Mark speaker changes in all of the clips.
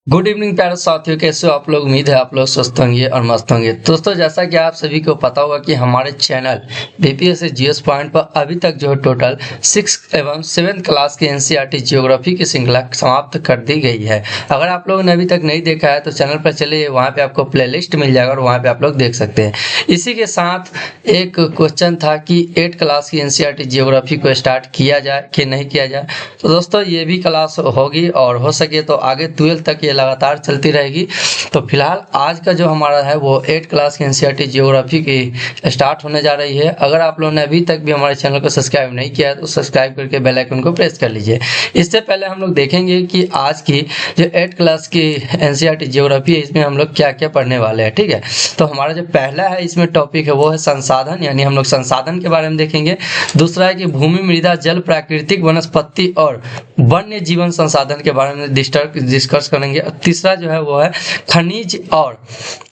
Speaker 1: Good evening प्यारे साथियों, कैसे हो आप लोग। उम्मीद है आप लोग स्वस्थ होंगे और मस्त होंगे। दोस्तों, जैसा कि आप सभी को पता होगा कि हमारे चैनल बीपीएससी जीएस पॉइंट पर अभी तक जो है टोटल 6 एवं 7 क्लास की एनसीईआरटी ज्योग्राफी की श्रृंखला समाप्त कर दी गई है। अगर आप लोगों ने अभी तक नहीं देखा है तो चैनल पर चलिए, वहाँ पे आपको प्लेलिस्ट मिल जाएगा और वहाँ पे आप लोग देख सकते हैं। इसी के साथ एक क्वेश्चन था कि 8 क्लास की एनसीईआरटी ज्योग्राफी को स्टार्ट किया जाए कि नहीं किया जाए। तो दोस्तों, ये भी क्लास होगी और हो सके तो आगे 12 तक ये लगातार चलती रहेगी। तो फिलहाल आज का जो हमारा है वो 8 क्लास की एनसीईआरटी ज्योग्राफी की स्टार्ट होने जा रही है। अगर आप लोगों ने अभी तक भी हमारे चैनल को सब्सक्राइब नहीं किया है तो सब्सक्राइब करके बेल आइकन को प्रेस कर लीजिए। इससे पहले हम लोग देखेंगे कि आज की जो 8 क्लास की एनसीईआरटी ज्योग्राफी है इसमें हम लोग क्या क्या पढ़ने वाले हैं। ठीक है, तो हमारा जो पहला है इसमें टॉपिक है वो है संसाधन, यानी हम लोग संसाधन के बारे में देखेंगे। दूसरा है कि भूमि, मृदा, जल, प्राकृतिक वनस्पति और वन्य जीवन संसाधन के बारे में डिस्कस करेंगे। तीसरा जो है वो है खनिज और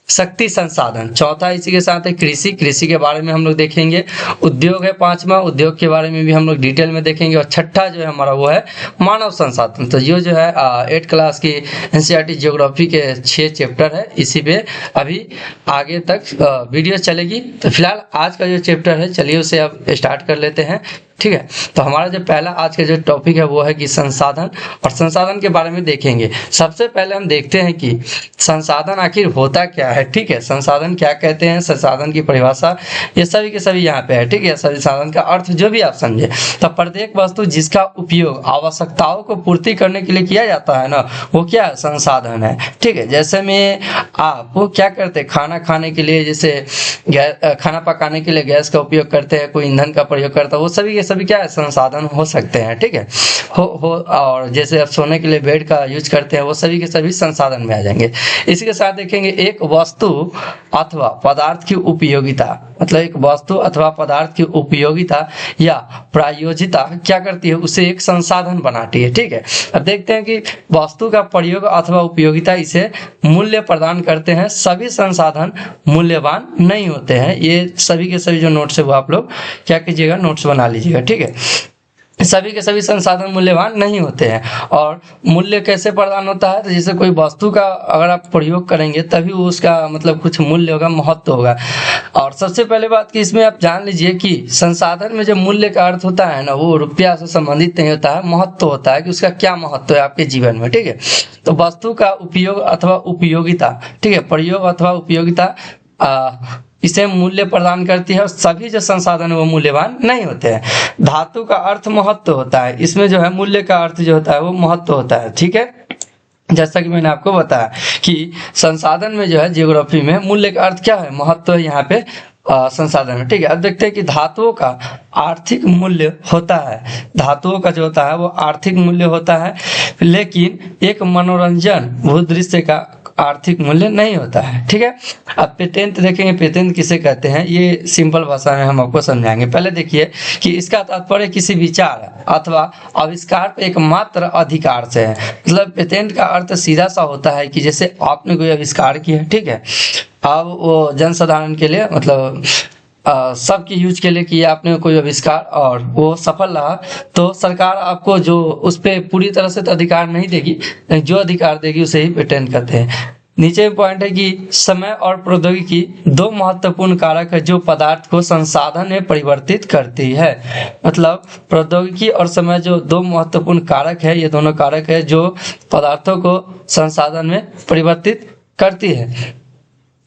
Speaker 1: शक्ति संसाधन। चौथा इसी के साथ है कृषि के बारे में हम लोग देखेंगे। उद्योग है पांचवा, उद्योग के बारे में भी हम लोग डिटेल में देखेंगे। और छठा जो है हमारा वो है मानव संसाधन। तो ये जो है 8 क्लास की एनसीईआरटी ज्योग्राफी के 6 चैप्टर है, इसी पे अभी आगे तक वीडियो चलेगी। तो फिलहाल आज का जो चैप्टर है चलिए उसे अब स्टार्ट कर लेते हैं। ठीक है, तो हमारा जो पहला आज का जो टॉपिक है वो है कि संसाधन, और संसाधन के बारे में देखेंगे। सबसे पहले हम देखते हैं कि संसाधन आखिर होता क्या है। ठीक है, संसाधन क्या कहते हैं, संसाधन की परिभाषा, ये सभी के सभी यहाँ पे है। ठीक है, संसाधन का अर्थ जो भी आप समझे। तो प्रत्येक वस्तु जिसका उपयोग आवश्यकताओं को पूर्ति करने के लिए किया जाता है ना, वो क्या है, संसाधन है। ठीक है, जैसे में आप वो क्या करते हैं, खाना खाने के लिए, जैसे खाना पकाने के लिए गैस का उपयोग करते हैं, कोई ईंधन का प्रयोग करता है, वो सभी क्या है, संसाधन हो सकते हैं। ठीक है, और जैसे आप सोने के लिए बेड का यूज करते हैं, वो सभी के सभी संसाधन में आ जाएंगे। इसी के साथ देखेंगे एक वस्तु अथवा पदार्थ की उपयोगिता, मतलब एक वस्तु अथवा पदार्थ की उपयोगिता या प्रयोज्यता क्या करती है, उसे एक संसाधन बनाती है। ठीक है, अब देखते हैं कि वस्तु का प्रयोग अथवा उपयोगिता इसे मूल्य प्रदान करते हैं। सभी संसाधन मूल्यवान नहीं होते हैं। ये सभी के सभी जो नोट्स है वो आप लोग क्या कीजिएगा, नोट्स बना लीजिएगा। ठीक है, सभी के सभी संसाधन मूल्यवान नहीं होते हैं। और मूल्य कैसे प्रदान होता है, तो जैसे कोई वस्तु का अगर आप प्रयोग करेंगे तभी उसका मतलब कुछ मूल्य होगा, महत्व होगा। और सबसे पहले बात कि इसमें आप जान लीजिए कि संसाधन में जो मूल्य का अर्थ होता है ना, वो रुपया से संबंधित नहीं होता है, महत्व होता है कि उसका क्या महत्व है आपके जीवन में। ठीक है, तो वस्तु का उपयोग अथवा उपयोगिता, ठीक है, प्रयोग अथवा उपयोगिता इसे मूल्य प्रदान करती है। और सभी जो संसाधन है वो मूल्यवान नहीं होते हैं। धातु का अर्थ महत्व होता है, इसमें जो है मूल्य का अर्थ जो होता है वो महत्व होता है। ठीक है, जैसा कि मैंने आपको बताया कि संसाधन में जो है ज्योग्राफी में मूल्य का अर्थ क्या है, महत्व है यहाँ पे संसाधन में। ठीक है, अब देखते हैं कि धातुओं का आर्थिक मूल्य होता है। धातुओं का जो होता है वो आर्थिक मूल्य होता है, लेकिन एक मनोरंजन भूदृश्य का आर्थिक मूल्य नहीं होता है। ठीक है, अब पेटेंट देखेंगे, पेटेंट किसे कहते हैं ये सिंपल भाषा में हम आपको समझाएंगे। पहले देखिए कि इसका तात्पर्य किसी विचार अथवा आविष्कार पर एकमात्र अधिकार से है। मतलब पेटेंट का अर्थ सीधा सा होता है कि जैसे आपने कोई आविष्कार किया है, ठीक है, अब वो जनसाधारण के लिए मतलब सबके यूज के लिए किया आपने कोई आविष्कार और वो सफल रहा, तो सरकार आपको जो उस पर पूरी तरह से तो अधिकार नहीं देगी, जो अधिकार देगी उसे ही पेटेंट कहते हैं। नीचे पॉइंट है कि समय और प्रौद्योगिकी दो महत्वपूर्ण कारक है जो पदार्थ को संसाधन में परिवर्तित करती है। मतलब प्रौद्योगिकी और समय जो दो महत्वपूर्ण कारक है, ये दोनों कारक है जो पदार्थों को संसाधन में परिवर्तित करती है।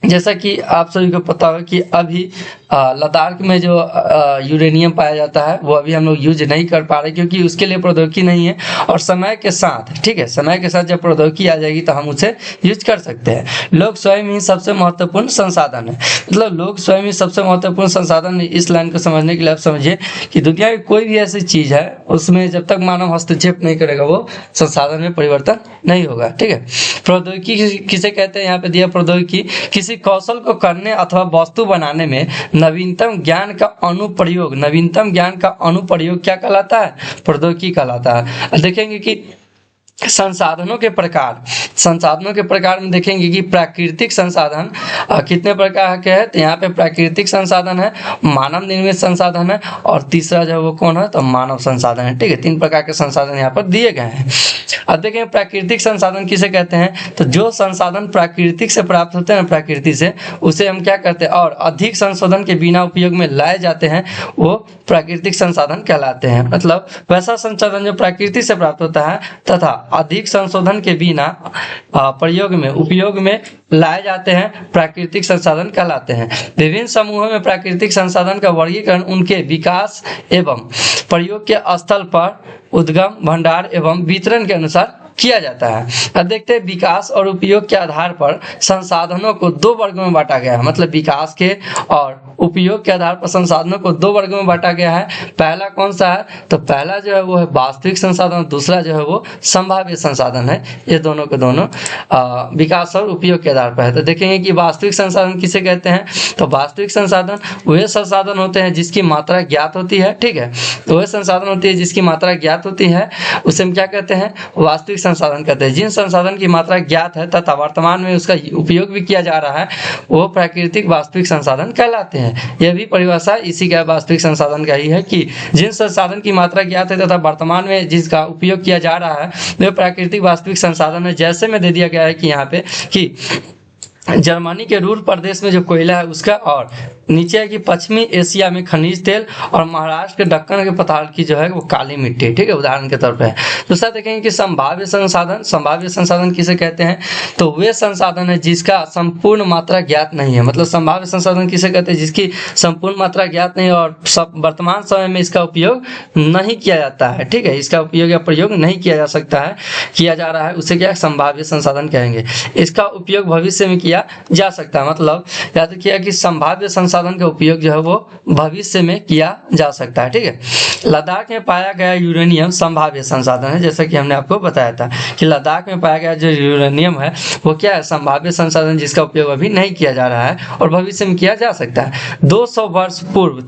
Speaker 1: जैसा कि आप सभी को पता हो कि अभी लद्दाख में जो यूरेनियम पाया जाता है वो अभी हम लोग यूज नहीं कर पा रहे क्योंकि उसके लिए प्रौद्योगिकी नहीं है। और समय के साथ, ठीक है, समय के साथ जब प्रौद्योगिकी आ जाएगी तो हम उसे यूज कर सकते हैं। लोग स्वयं ही सबसे महत्वपूर्ण संसाधन है। मतलब लोग स्वयं ही सबसे महत्वपूर्ण संसाधन है। इस लाइन को समझने के लिए आप समझिए कि दुनिया की कोई भी ऐसी चीज है उसमें जब तक मानव हस्तक्षेप नहीं करेगा वो संसाधन में परिवर्तन नहीं होगा। ठीक है, प्रौद्योगिकी किसे कहते हैं, यहाँ पे दिया प्रौद्योगिकी किसी कौशल को करने अथवा वस्तु बनाने में नवीनतम ज्ञान का अनुप्रयोग। नवीनतम ज्ञान का अनुप्रयोग क्या कहलाता है, प्रौद्योगिकी कहलाता है। देखेंगे कि संसाधनों के प्रकार, संसाधनों के प्रकार में देखेंगे कि प्राकृतिक संसाधन कितने प्रकार के हैं। तो यहाँ पे प्राकृतिक संसाधन है, मानव निर्मित संसाधन है, और तीसरा जो है वो कौन है, तो मानव संसाधन है। ठीक है, 3 प्रकार के संसाधन यहाँ पर दिए गए हैं। अब देखें प्राकृतिक संसाधन किसे कहते हैं, तो जो संसाधन प्राकृतिक से प्राप्त होते हैं, प्रकृति से, उसे हम क्या कहते हैं, और अधिक संशोधन के बिना उपयोग में लाए जाते हैं, वो प्राकृतिक संसाधन कहलाते हैं। मतलब वैसा संसाधन जो प्रकृति से प्राप्त होता है तथा अधिक संशोधन के बिना प्रयोग में उपयोग में लाए जाते हैं, प्राकृतिक संसाधन कहलाते हैं। विभिन्न समूहों में प्राकृतिक संसाधन का वर्गीकरण उनके विकास एवं प्रयोग के स्थल पर उद्गम, भंडार एवं वितरण के अनुसार किया जाता है। अब देखते हैं विकास और उपयोग के आधार पर संसाधनों को 2 वर्गों में बांटा गया है। मतलब विकास के और उपयोग के आधार पर संसाधनों को 2 वर्गों में बांटा गया है। पहला कौन सा है, तो पहला जो है वो है वास्तविक संसाधन, दूसरा जो है वो संभाव्य संसाधन है। ये दोनों के दोनों विकास और उपयोग के आधार पर है। तो देखेंगे कि वास्तविक संसाधन किसे कहते हैं, तो वास्तविक संसाधन वे संसाधन होते हैं जिसकी मात्रा ज्ञात होती है। ठीक है, तो वे संसाधन होती है जिसकी मात्रा ज्ञात होती है, उसे हम क्या कहते हैं, वास्तविक संसाधन कहते हैं। जिन संसाधन की मात्रा ज्ञात है तथा वर्तमान में उसका उपयोग भी किया जा रहा है, वो प्राकृतिक वास्तविक संसाधन कहलाते हैं। यह भी परिभाषा इसी का वास्तविक संसाधन का ही है कि जिन संसाधन की मात्रा ज्ञात है तथा वर्तमान में जिसका उपयोग किया जा रहा है, वे प्राकृतिक वास्तविक संसाधन है। जैसे में दे दिया गया है कि यहाँ पे कि जर्मनी के रूर प्रदेश में जो कोयला है उसका, और नीचे है कि पश्चिमी एशिया में खनिज तेल, और महाराष्ट्र के दक्कन के पठार की जो है वो काली मिट्टी। ठीक है, उदाहरण के तौर पे है। दूसरा देखेंगे कि संभाव्य संसाधन, संभाव्य संसाधन किसे कहते हैं, तो वे संसाधन है जिसका संपूर्ण मात्रा ज्ञात नहीं है। मतलब संभाव्य संसाधन किसे कहते हैं, जिसकी संपूर्ण मात्रा ज्ञात नहीं और वर्तमान समय में इसका उपयोग नहीं किया जाता है। ठीक है, इसका उपयोग या प्रयोग नहीं किया जा सकता है, किया जा रहा है, उसे क्या संभाव्य संसाधन कहेंगे। इसका उपयोग भविष्य में किया जा सकता है। मतलब याद रखिए कि संभाव्य संसाधन का उपयोग जो है वो भविष्य में किया जा सकता है। ठीक है, लद्दाख में पाया गया यूरेनियम संभाव्य संसाधन है। जैसा कि हमने आपको बताया था कि लद्दाख में पाया गया जो यूरेनियम है वो क्या है, संभाव्य संसाधन जिसका उपयोग अभी नहीं किया जा रहा है और भविष्य में किया जा सकता है। 200 वर्ष पूर्व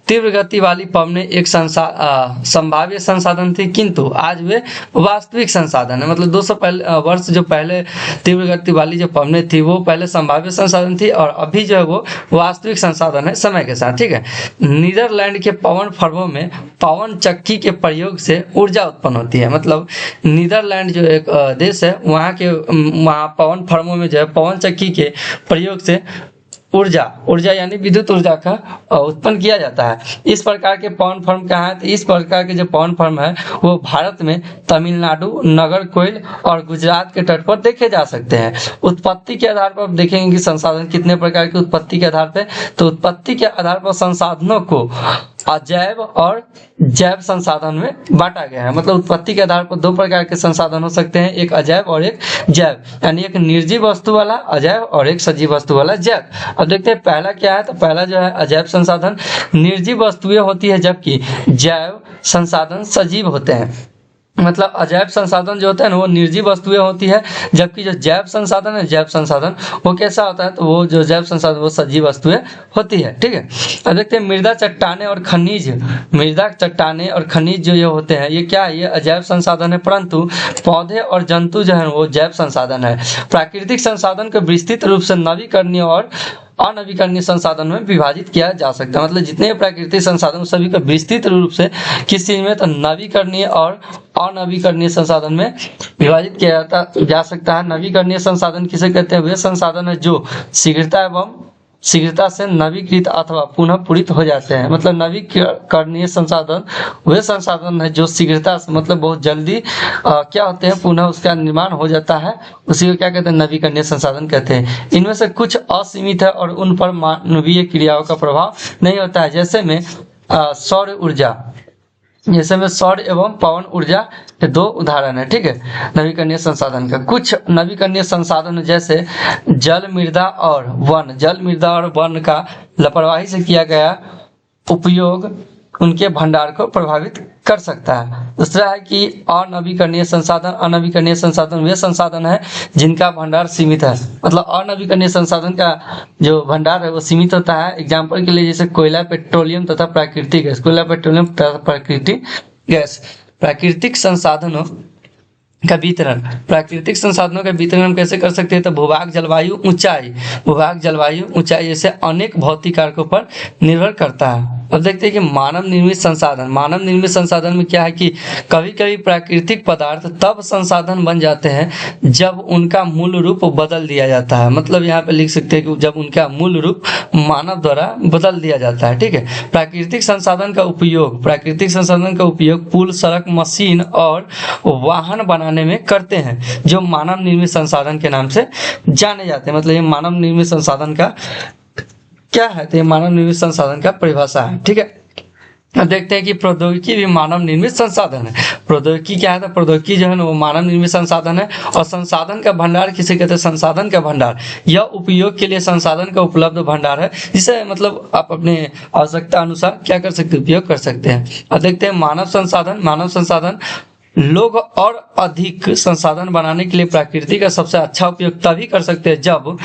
Speaker 1: तीव्र गति वाली पवनें एक संभाव्य संसाधन थी, किंतु आज वे वास्तविक संसाधन है। मतलब 200 वर्ष जो पहले तीव्र गति वाली जो पवनें थी वो पहले संभाव्य संसाधन थी, और अभी जो है वो वास्तविक संसाधन है समय के साथ। ठीक है, नीदरलैंड के पवन फर्मों में पवन चक्की के प्रयोग से ऊर्जा उत्पन्न होती है। मतलब नीदरलैंड जो एक देश है, वहाँ पवन फर्मों में जो है पवन चक्की के प्रयोग से ऊर्जा यानी विद्युत ऊर्जा का उत्पन्न किया जाता है। इस प्रकार के पवन फर्म कहाँ है, तो इस प्रकार के जो पवन फर्म है वो भारत में तमिलनाडु, नागरकोइल और गुजरात के तट पर देखे जा सकते हैं। उत्पत्ति के आधार पर देखेंगे कि संसाधन कितने प्रकार की उत्पत्ति के आधार पर, तो उत्पत्ति के आधार पर संसाधनों को अजैव और जैव संसाधन में बांटा गया है। मतलब उत्पत्ति के आधार पर 2 प्रकार के संसाधन हो सकते हैं, एक अजैव और एक जैव, यानी एक निर्जीव वस्तु वाला अजैव और एक सजीव वस्तु वाला जैव। अब देखते हैं पहला क्या है, तो पहला जो है अजैव संसाधन निर्जीव वस्तुएं होती है, जबकि जैव संसाधन सजीव होते हैं। मतलब अजैव संसाधन जो होता है ना वो निर्जीव वस्तुएं होती है, जबकि जो जैव संसाधन है, जैव संसाधन वो कैसा होता है, तो वो जो जैव संसाधन वो सजीव वस्तुएं होती है। ठीक है, अब देखते हैं मृदा चट्टाने और खनिज जो ये होते हैं, ये क्या है, ये अजैव संसाधन है, परंतु पौधे और जंतु जो है वो जैव संसाधन है। प्राकृतिक संसाधन को विस्तृत रूप से नवीकरणीय और अनवीकरणीय संसाधन में विभाजित किया जा सकता है। मतलब जितने प्राकृतिक संसाधन सभी को विस्तृत रूप से किस चीज में, तो नवीकरणीय और अनवीकरणीय संसाधन में विभाजित किया जा सकता है। नवीकरणीय संसाधन किसे कहते हैं, वे संसाधन है जो शीघ्रता से नवीकृत अथवा पुनः पूरित हो जाते हैं। मतलब नवीकरणीय संसाधन वे संसाधन है जो शीघ्रता से, मतलब बहुत जल्दी क्या होते हैं, पुनः उसका निर्माण हो जाता है, उसी को क्या कहते हैं, नवीकरणीय संसाधन कहते हैं। इनमें से कुछ असीमित है और उन पर मानवीय क्रियाओं का प्रभाव नहीं होता है। जैसे में सौर एवं पवन ऊर्जा के 2 उदाहरण है। ठीक है, नवीकरणीय संसाधन का कुछ नवीकरणीय संसाधन जैसे जल मृदा और वन का लापरवाही से किया गया उपयोग उनके भंडार को प्रभावित कर सकता है। दूसरा है कि अनवीकरणीय संसाधन वे संसाधन है जिनका भंडार सीमित है। मतलब अनवीकरणीय संसाधन का जो भंडार है वो सीमित होता है। एग्जाम्पल के लिए जैसे कोयला, पेट्रोलियम तथा प्राकृतिक गैस। प्राकृतिक संसाधनों का वितरण, प्राकृतिक संसाधनों का वितरण हम कैसे कर सकते हैं? तो भूभाग, जलवायु, ऊंचाई, भूभाग, जलवायु, ऊंचाई जैसे अनेक भौतिक कारकों पर निर्भर करता है। अब देखते हैं कि मानव निर्मित संसाधन, मानव निर्मित संसाधन में क्या है कि कभी कभी प्राकृतिक पदार्थ तब संसाधन बन जाते हैं जब उनका मूल रूप बदल दिया जाता है। मतलब यहाँ पे लिख सकते हैं कि जब उनका मूल रूप मानव द्वारा बदल दिया जाता है। ठीक है, प्राकृतिक संसाधन का उपयोग, प्राकृतिक संसाधन का उपयोग पुल, सड़क, मशीन और वाहन बनाने में करते हैं, जो मानव निर्मित संसाधन के नाम से जाने जाते हैं। मतलब ये मानव निर्मित संसाधन का क्या है? तो ये मानव निर्मित संसाधन का परिभाषा है। ठीक है, अब देखते हैं कि प्रौद्योगिकी भी मानव निर्मित संसाधन है। प्रौद्योगिकी क्या है? तो प्रौद्योगिकी जो है ना वो मानव निर्मित संसाधन है। और संसाधन का भंडार किसे कहते हैं? संसाधन का भंडार, यह उपयोग के लिए संसाधन का उपलब्ध भंडार है, जिसे मतलब आप अपने आवश्यकता अनुसार क्या कर सकते हैं? उपयोग कर सकते हैं। अब देखते हैं मानव संसाधन, मानव संसाधन लोग और अधिक संसाधन बनाने के लिए प्रकृति का सबसे अच्छा उपयोग तभी कर सकते हैं जब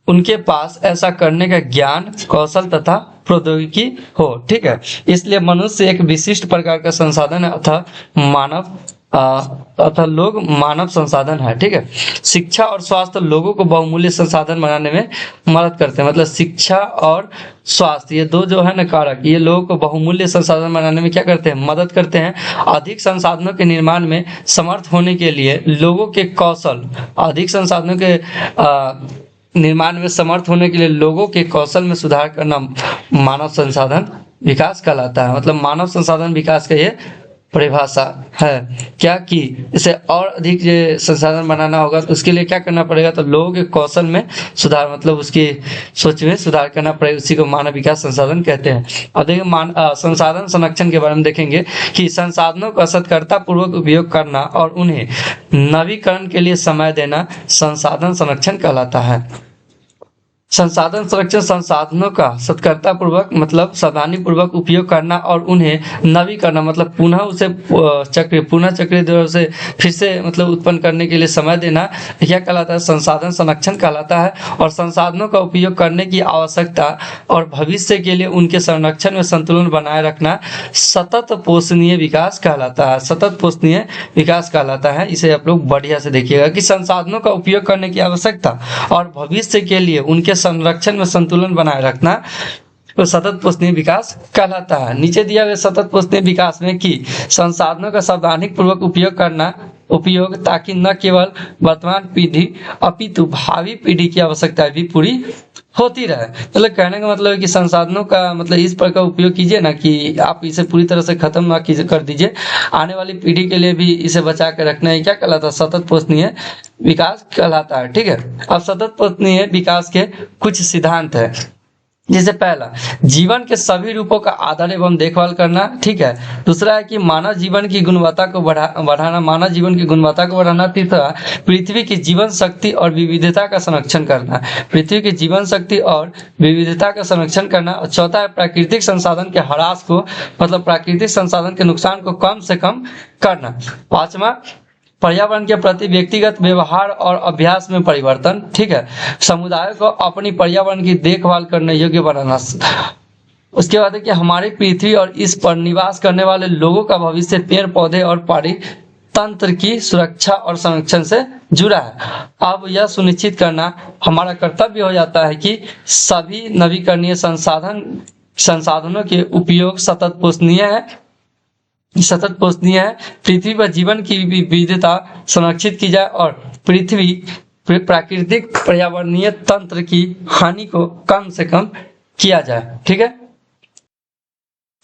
Speaker 1: उनके पास ऐसा करने का ज्ञान, कौशल तथा प्रौद्योगिकी हो। ठीक है, इसलिए मनुष्य एक विशिष्ट प्रकार का संसाधन है अतः लोग मानव संसाधन है। ठीक है, शिक्षा और स्वास्थ्य लोगों को बहुमूल्य संसाधन बनाने में मदद करते हैं। मतलब शिक्षा और स्वास्थ्य ये दो जो है ना कारक, ये लोगों को बहुमूल्य संसाधन बनाने में क्या करते हैं? मदद करते हैं। अधिक संसाधनों के निर्माण में समर्थ होने के लिए लोगों के कौशल, अधिक संसाधनों के निर्माण में समर्थ होने के लिए लोगों के कौशल में सुधार करना मानव संसाधन विकास कहलाता है। मतलब मानव संसाधन विकास का ये परिभाषा है। क्या कि इसे और अधिक संसाधन बनाना होगा तो उसके लिए क्या करना पड़ेगा? तो लोगों के कौशल में सुधार, मतलब उसकी सोच में सुधार करना पड़ेगा, उसी को मानव विकास संसाधन कहते हैं। और देखिए संसाधन संरक्षण के बारे में देखेंगे कि संसाधनों का सत्कर्ता पूर्वक उपयोग करना और उन्हें नवीकरण के लिए समय देना संसाधन संरक्षण कहलाता है। संसाधन संरक्षण संसाधनों का सत्कर्ता पूर्वक मतलब सावधानी पूर्वक उपयोग करना और उन्हें नवीकरण मतलब पुनः चक्रीय दौर से फिर से मतलब उत्पन्न करने के लिए समय देना क्या कहलाता है? संसाधन संरक्षण कहलाता है। और संसाधनों का उपयोग करने की आवश्यकता और भविष्य के लिए उनके संरक्षण में संतुलन बनाए रखना सतत पोषणीय विकास कहलाता है। सतत पोषणीय विकास कहलाता है। इसे आप लोग बढ़िया से देखिएगा कि संसाधनों का उपयोग करने की आवश्यकता और भविष्य के लिए उनके संरक्षण में संतुलन बनाए रखना तो सतत पोषणीय विकास कहलाता है। नीचे दिया हुआ सतत पोषणीय विकास में कि संसाधनों का सावधानी पूर्वक उपयोग ताकि न केवल वर्तमान पीढ़ी अपितु भावी पीढ़ी की आवश्यकता भी पूरी होती रहे। मतलब कहने का मतलब है कि संसाधनों का मतलब इस प्रकार उपयोग कीजिए ना कि आप इसे पूरी तरह से खत्म ना कर दीजिए, आने वाली पीढ़ी के लिए भी इसे बचा के रखना है। क्या कहलाता है? सतत पोषणीय विकास कहलाता है। ठीक है, अब सतत पोषणीय विकास के कुछ सिद्धांत है। जैसे पहला, जीवन के सभी रूपों का आदर एवं देखभाल करना। ठीक है, दूसरा है कि मानव जीवन की गुणवत्ता को बढ़ाना, मानव जीवन की गुणवत्ता को बढ़ाना। तीसरा, पृथ्वी की जीवन शक्ति और विविधता का संरक्षण करना, पृथ्वी की जीवन शक्ति और विविधता का संरक्षण करना। और चौथा है प्राकृतिक संसाधन के ह्रास को मतलब प्राकृतिक संसाधन के नुकसान को कम से कम करना। पांचवा, पर्यावरण के प्रति व्यक्तिगत व्यवहार और अभ्यास में परिवर्तन। ठीक है, समुदाय को अपनी पर्यावरण की देखभाल करने योग्य बनाना। उसके बाद है कि हमारी पृथ्वी और इस पर निवास करने वाले लोगों का भविष्य पेड़ पौधे और तंत्र की सुरक्षा और संरक्षण से जुड़ा है। अब यह सुनिश्चित करना हमारा कर्तव्य हो जाता है कि सभी नवीकरणीय संसाधनों के उपयोग सतत पोषणीय है, पृथ्वी पर जीवन की विविधता संरक्षित की जाए और पृथ्वी प्राकृतिक पर्यावरणीय तंत्र की हानि को कम से कम किया जाए। ठीक है,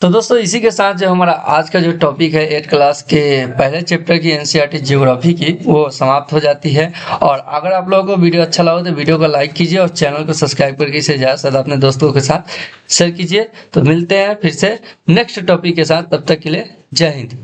Speaker 1: तो दोस्तों इसी के साथ जो हमारा आज का जो टॉपिक है 8th क्लास के पहले चैप्टर की एनसीईआरटी ज्योग्राफी की वो समाप्त हो जाती है। और अगर आप लोगों को वीडियो अच्छा लगा तो वीडियो को लाइक कीजिए और चैनल को सब्सक्राइब करके इसे ज़्यादा से ज़्यादा अपने दोस्तों के साथ शेयर कीजिए। तो मिलते हैं फिर से नेक्स्ट टॉपिक के साथ, तब तक के लिए जय हिंद।